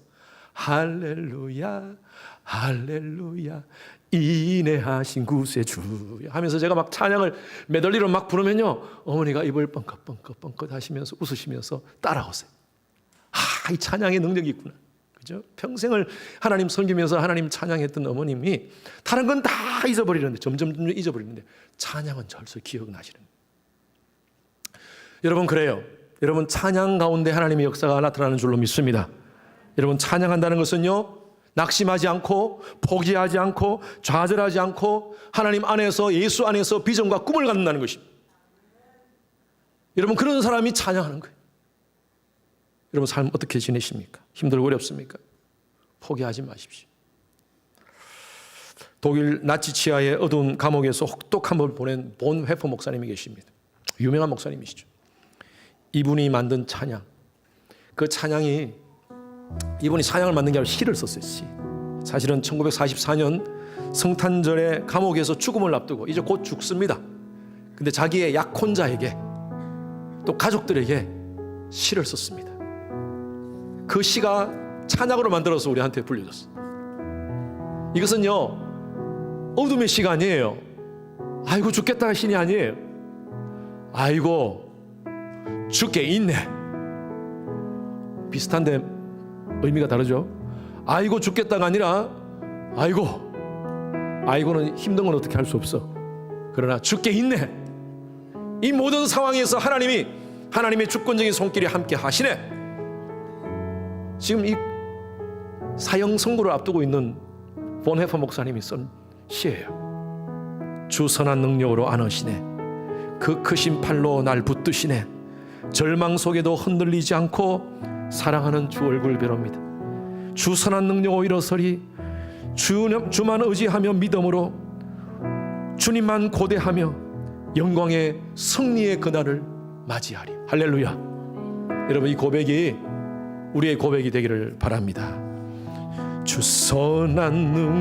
할렐루야 할렐루야 인내하신 구세주야 하면서 제가 막 찬양을 메들리로 막 부르면요 어머니가 입을 뻥긋 하시면서 웃으시면서 따라오세요. 이 찬양의 능력이 있구나. 그죠? 평생을 하나님 섬기면서 하나님 찬양했던 어머님이 다른 건 다 잊어버리는데 점점 잊어버리는데 찬양은 절서 기억나시는. 여러분 그래요. 여러분 찬양 가운데 하나님의 역사가 나타나는 줄로 믿습니다. 여러분 찬양한다는 것은요 낙심하지 않고 포기하지 않고 좌절하지 않고 하나님 안에서 예수 안에서 비전과 꿈을 갖는다는 것입니다. 여러분 그런 사람이 찬양하는 거예요. 여러분 삶 어떻게 지내십니까? 힘들고 어렵습니까? 포기하지 마십시오. 독일 나치 치하의 어두운 감옥에서 혹독함을 보낸 본 회퍼 목사님이 계십니다. 유명한 목사님이시죠. 이분이 만든 찬양, 그 찬양이 이분이 찬양을 만든 게 아니라 시를 썼어요. 시. 사실은 1944년 성탄절에 감옥에서 죽음을 앞두고 이제 곧 죽습니다. 근데 자기의 약혼자에게 또 가족들에게 시를 썼습니다. 그 시가 찬양으로 만들어서 우리한테 불려졌어요. 이것은요 어둠의 시가 아니에요. 아이고 죽겠다 신이 아니에요. 아이고 죽게 있네. 비슷한데 의미가 다르죠. 아이고 죽겠다가 아니라 아이고는 힘든 건 어떻게 할 수 없어. 그러나 죽게 있네. 이 모든 상황에서 하나님의 주권적인 손길이 함께 하시네. 지금 이 사형 선고를 앞두고 있는 본헤퍼 목사님이 쓴 시예요. 주 선한 능력으로 안으시네. 그 크신 팔로 날 붙드시네. 절망 속에도 흔들리지 않고 사랑하는 주 얼굴 뵈옵니다. 주 선한 능력으로 일어서리 주만 의지하며 믿음으로 주님만 고대하며 영광의 승리의 그날을 맞이하리. 할렐루야. 여러분 이 고백이 우리의 고백이 되기를 바랍니다. 주 선한 능력